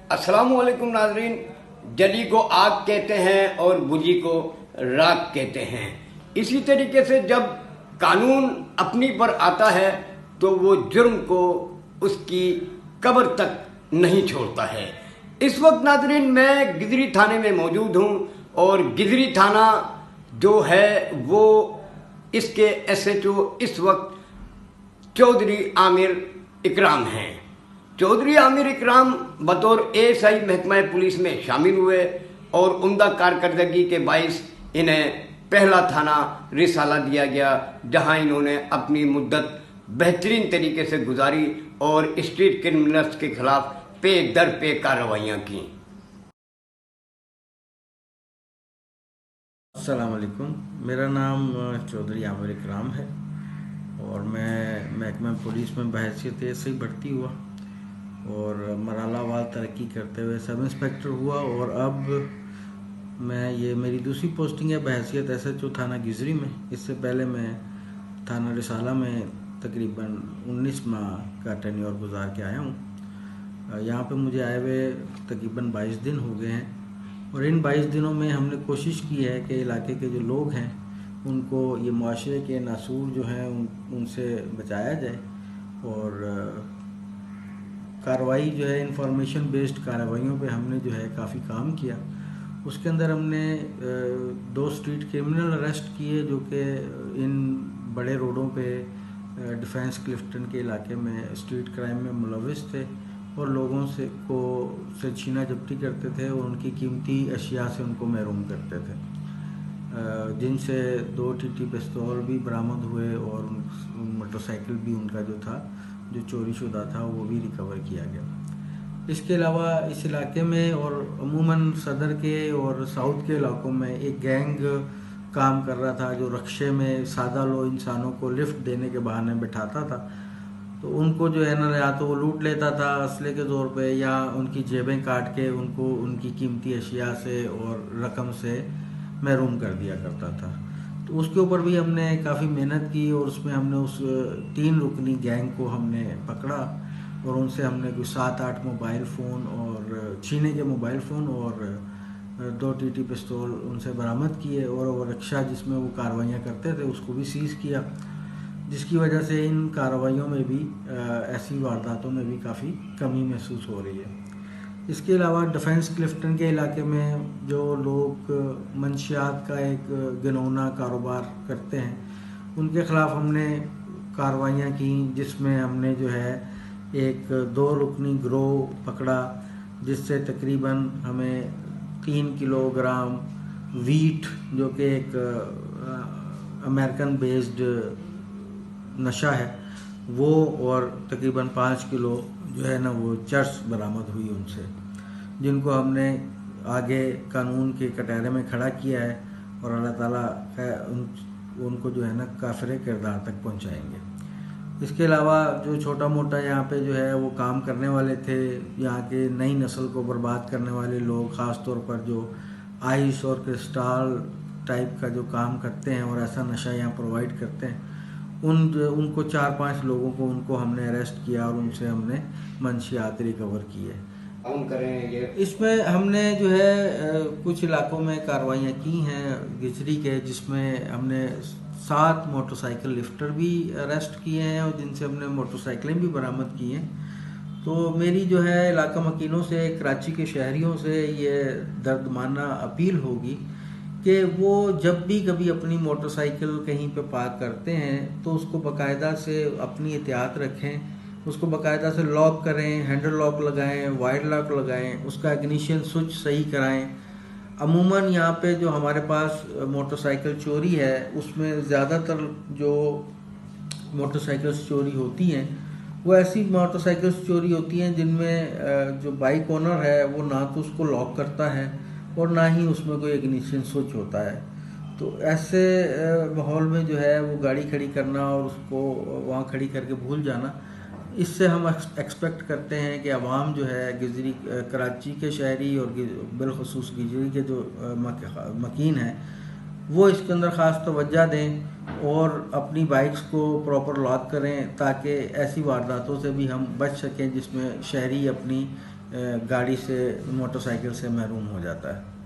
अस्सलामुअलैकुम नाजरीन। जली को आग कहते हैं और बुझी को राख कहते हैं। इसी तरीके से जब कानून अपनी पर आता है तो वो जुर्म को उसकी कब्र तक नहीं छोड़ता है। इस वक्त नाजरीन मैं गिजरी थाने में मौजूद हूँ और गिजरी थाना जो है वो इसके SHO इस वक्त चौधरी आमिर इकराम हैं। चौधरी आमिर इकराम बतौर ASI महकमा पुलिस में शामिल हुए और उम्दा कारकर्दगी के बाइस इन्हें पहला थाना रिसाला दिया गया, जहां इन्होंने अपनी मुद्दत बेहतरीन तरीके से गुजारी और स्ट्रीट क्रिमिनल्स के खिलाफ पे दर पे कार्रवाइयाँ की। अस्सलाम वालेकुम, मेरा नाम चौधरी आमिर इकराम है और मैं महकमा पुलिस में बहैसियत से भर्ती हुआ और मरालावार तरक्की करते हुए सब इंस्पेक्टर हुआ और अब ये मेरी दूसरी पोस्टिंग है बहैसियत SHO थाना गिजरी में। इससे पहले मैं थाना रिसाला में तकरीबन 19 माह का टेन्योर गुजार के आया हूँ। यहाँ पे मुझे आए हुए तकरीबन 22 दिन हो गए हैं और इन 22 दिनों में हमने कोशिश की है कि इलाके के जो लोग हैं उनको ये मुआशरे के नासूर जो हैं उनसे बचाया जाए और कार्रवाई जो है इंफॉर्मेशन बेस्ड कार्रवाइयों पे हमने जो है काफ़ी काम किया। उसके अंदर हमने 2 स्ट्रीट क्रिमिनल अरेस्ट किए जो कि इन बड़े रोडों पे डिफेंस क्लिफ्टन के इलाके में स्ट्रीट क्राइम में मुलविस थे और लोगों से छीना झपटी करते थे और उनकी कीमती अशिया से उनको महरूम करते थे, जिनसे 2 TT पिस्तौल भी बरामद हुए और मोटरसाइकिल भी उनका जो था जो चोरी शुदा था वो भी रिकवर किया गया। इसके अलावा इस इलाके में और अमूमन सदर के और साउथ के इलाकों में एक गैंग काम कर रहा था जो रक्शे में सादा लो इंसानों को लिफ्ट देने के बहाने बैठाता था। तो उनको जो है ना या तो वो लूट लेता था असले के तौर पे या उनकी जेबें काट के उनको उनकी कीमती अशिया से और रकम से महरूम कर दिया करता था। तो उसके ऊपर भी हमने काफ़ी मेहनत की और उसमें हमने उस 3 रुकनी गैंग को हमने पकड़ा और उनसे हमने कोई 7-8 मोबाइल फ़ोन और छीने के मोबाइल फ़ोन और 2 TT पिस्तौल उनसे बरामद किए और वो रक्षा जिसमें वो कार्रवाइयाँ करते थे उसको भी सीज़ किया, जिसकी वजह से इन कार्रवाइयों में भी ऐसी वारदातों में भी काफ़ी कमी महसूस हो रही है। इसके अलावा डिफेंस क्लिफ्टन के इलाके में जो लोग मंशियात का एक घिनौना कारोबार करते हैं उनके ख़िलाफ़ हमने कार्रवाइयाँ की, जिसमें हमने जो है एक 2 रुकनी गिरोह पकड़ा जिससे तकरीबन हमें 3 किलोग्राम वीट जो कि एक अमेरिकन बेस्ड नशा है वो और तकरीबन 5 किलो जो है ना वो चर्च बरामद हुई उनसे, जिनको हमने आगे कानून के कटहरे में खड़ा किया है और अल्लाह ताला उनको जो है ना काफ़िर किरदार तक पहुंचाएंगे। इसके अलावा जो छोटा मोटा यहाँ पे जो है वो काम करने वाले थे, यहाँ के नई नस्ल को बर्बाद करने वाले लोग, ख़ास तौर पर जो आइस और क्रिस्टल टाइप का जो काम करते हैं और ऐसा नशा यहाँ प्रोवाइड करते हैं, उनको 4-5 लोगों को उनको हमने अरेस्ट किया और उनसे हमने मंशियात रिकवर किए। इसमें हमने जो है कुछ इलाकों में कार्रवाइयाँ की हैं गिजरी के, जिसमें हमने 7 मोटरसाइकिल लिफ्टर भी अरेस्ट किए हैं और जिनसे हमने मोटरसाइकिलें भी बरामद की हैं। तो मेरी जो है इलाका मकीनों से, कराची के शहरियों से ये दर्दमाना अपील होगी कि वो जब भी कभी अपनी मोटरसाइकिल कहीं पे पार्क करते हैं तो उसको बाकायदा से अपनी एहतियात रखें, उसको बाकायदा से लॉक करें, हैंडल लॉक लगाएं, वाइड लॉक लगाएं, उसका इग्निशन स्विच सही कराएं। अमूमन यहाँ पे जो हमारे पास मोटरसाइकिल चोरी है उसमें ज़्यादातर जो मोटरसाइकिल्स चोरी होती हैं वो ऐसी मोटरसाइकिल्स चोरी होती हैं जिनमें जो बाइक ओनर है वो ना तो उसको लॉक करता है और ना ही उसमें कोई इग्निशन स्विच होता है। तो ऐसे माहौल में जो है वो गाड़ी खड़ी करना और उसको वहाँ खड़ी करके भूल जाना, इससे हम एक्सपेक्ट करते हैं कि आवाम जो है गिजरी कराची के शहरी और बिलखसूस गिजरी के जो मकीन हैं वो इसके अंदर ख़ास तवज्जो दें और अपनी बाइक्स को प्रॉपर लॉक करें ताकि ऐसी वारदातों से भी हम बच सकें जिसमें शहरी अपनी गाड़ी से, मोटरसाइकिल से महरूम हो जाता है।